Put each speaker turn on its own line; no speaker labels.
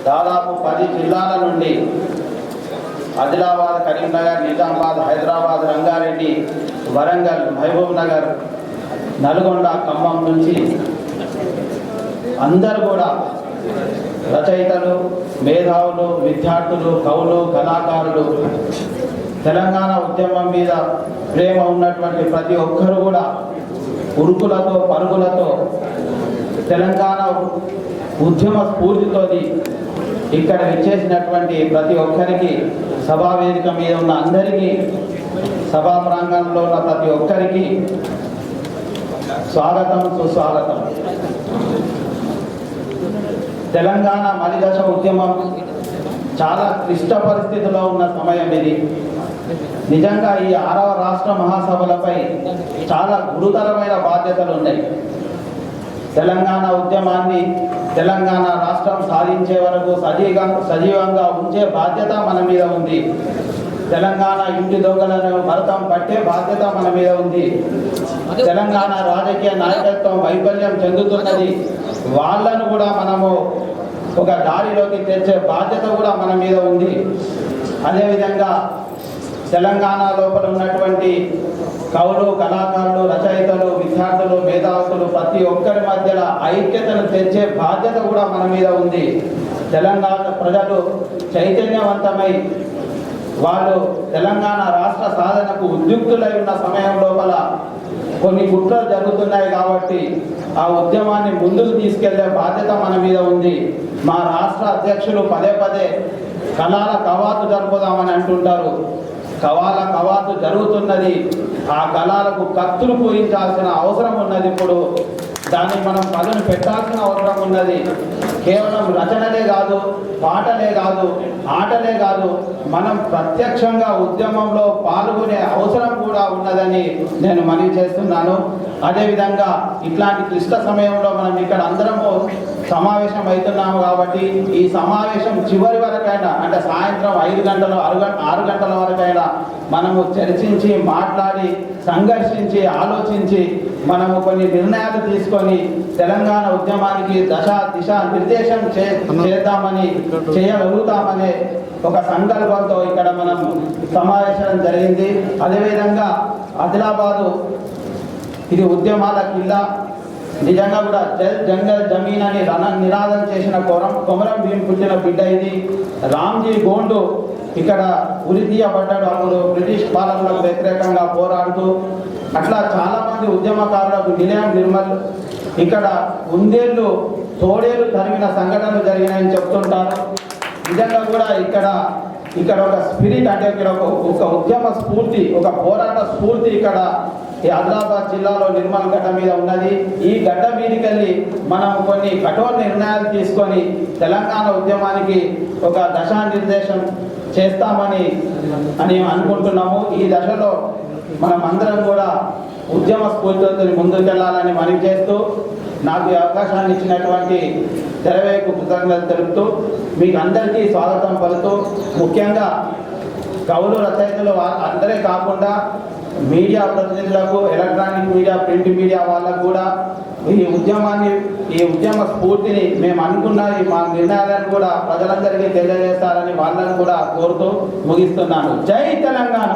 దాదాపు 10 జిల్లాల నుండి ఆదిలాబాద్, కరీంనగర్, నిజామాబాద్, హైదరాబాద్, రంగారెడ్డి, వరంగల్, మహబూబ్ నగర్, నల్గొండ, ఖమ్మం నుంచి అందరూ కూడా రచయితలు, మేధావులు, విద్యార్థులు, కవులు, కళాకారులు, తెలంగాణ ఉద్యమం మీద ప్రేమ ఉన్నటువంటి ప్రతి ఒక్కరు కూడా ఉరుకులతో పరుగులతో తెలంగాణ ఉద్యమ స్ఫూర్తితో ఇక్కడ విచ్చేసినటువంటి ప్రతి ఒక్కరికి, సభా వేదిక మీద ఉన్న అందరికీ, సభా ప్రాంగణంలో ఉన్న ప్రతి ఒక్కరికి స్వాగతం, సుస్వాగతం. తెలంగాణ మలిదశ ఉద్యమం చాలా క్లిష్ట పరిస్థితిలో ఉన్న సమయం ఇది. నిజంగా ఈ 6వ రాష్ట్ర మహాసభలపై చాలా గురుతరమైన బాధ్యతలు ఉన్నాయి. తెలంగాణ ఉద్యమాన్ని తెలంగాణ రాష్ట్రం సాధించే వరకు సజీవంగా ఉంచే బాధ్యత మన మీద ఉంది. తెలంగాణ ఇంటి దొంగలను భరతం పట్టే బాధ్యత మన మీద ఉంది. తెలంగాణ రాజకీయ నాయకత్వం వైఫల్యం చెందుతున్నది, వాళ్ళను కూడా మనము ఒక దారిలోకి తెచ్చే బాధ్యత కూడా మన మీద ఉంది. అదేవిధంగా తెలంగాణ లోపల ఉన్నటువంటి కవులు, కళాకారులు, రచయితలు, విద్యార్థులు, మేధావులు ప్రతి ఒక్కరి మధ్యలో ఐక్యతను తెచ్చే బాధ్యత కూడా మన మీద ఉంది. తెలంగాణ ప్రజలు చైతన్యవంతమై వాళ్ళు తెలంగాణ రాష్ట్ర సాధనకు ఉద్యుక్తులై ఉన్న సమయం లోపల కొన్ని కుట్రలు జరుగుతున్నాయి కాబట్టి ఆ ఉద్యమాన్ని ముందుకు తీసుకెళ్లే బాధ్యత మన మీద ఉంది. మా రాష్ట్ర అధ్యక్షులు పదే పదే కళాల కవాతు జరుపుదామని అంటుంటారు. కవాల కవాతు జరుగుతున్నది. ఆ కళాలకు కత్తులు పూరించాల్సిన అవసరం ఉన్నది. ఇప్పుడు దాన్ని మనం పదును పెట్టాల్సిన అవసరం ఉన్నది. కేవలం రచనలే కాదు, పాటలే కాదు, ఆటలే కాదు, మనం ప్రత్యక్షంగా ఉద్యమంలో పాల్గొనే అవసరం కూడా ఉన్నదని నేను మనవి చేస్తున్నాను. అదేవిధంగా ఇట్లాంటి క్లిష్ట సమయంలో మనం ఇక్కడ అందరము సమావేశం అవుతున్నాము కాబట్టి ఈ సమావేశం చివరి వరకైనా, అంటే సాయంత్రం 5 గంటలు 6 గంటల వరకైనా మనము చర్చించి, మాట్లాడి, సంఘర్షించి, ఆలోచించి మనము కొన్ని నిర్ణయాలు తీసుకొని తెలంగాణ ఉద్యమానికి దిశ నిర్దేశం చేద్దామని, చేయగలుగుతామనే ఒక సంకల్పంతో ఇక్కడ మనం సమావేశం జరిగింది. అదేవిధంగా ఆదిలాబాదు ఇది ఉద్యమాల కిల్లా. నిజంగా కూడా జల్ జంగల్ జమీన్ అని నినాదం చేసిన కొమరం భీం పుట్టిన బిడ్డ ఇది. రామ్జీ గోండు ఇక్కడ ఉరి తీయబడ్డాడు అప్పుడు బ్రిటిష్ పాలనకు వ్యతిరేకంగా పోరాడుతూ. అట్లా చాలామంది ఉద్యమకారులకు నిలయం నిర్మల్ ఇక్కడ ఉందేళ్ళు తోడేలు తరిగిన సంఘటనలు జరిగినాయని చెప్తుంటారు. నిజంగా కూడా ఇక్కడ ఒక స్పిరిట్, అంటే ఇక్కడ ఒక ఉద్యమ స్ఫూర్తి, ఒక పోరాట స్ఫూర్తి ఇక్కడ ఈ ఆదిలాబాద్ జిల్లాలో నిర్మల్ గడ్డ మీద ఉన్నది. ఈ గడ్డ మీదకెళ్ళి మనం కొన్ని కఠోర నిర్ణయాలు తీసుకొని తెలంగాణ ఉద్యమానికి ఒక దిశానిర్దేశం చేస్తామని అనుకుంటున్నాము. ఈ దశలో మనం అందరం కూడా ఉద్యమ స్ఫూర్తితో ముందుకెళ్లాలని మనవి చేస్తూ, నాకు ఈ అవకాశాన్ని ఇచ్చినటువంటి తెరవేకు కృతజ్ఞతలు తెలుపుతూ మీకు అందరికీ స్వాగతం పలుతూ, ముఖ్యంగా కవులు, రచయితలు అందరే కాకుండా మీడియా ప్రతినిధులకు, ఎలక్ట్రానిక్ మీడియా, ప్రింట్ మీడియా వాళ్ళకు కూడా ఈ ఉద్యమ స్ఫూర్తిని మేము అనుకున్న మా నిర్ణయాలను కూడా ప్రజలందరికీ తెలియజేస్తారని వాళ్ళని కూడా కోరుతూ ముగిస్తున్నాను. జై తెలంగాణ.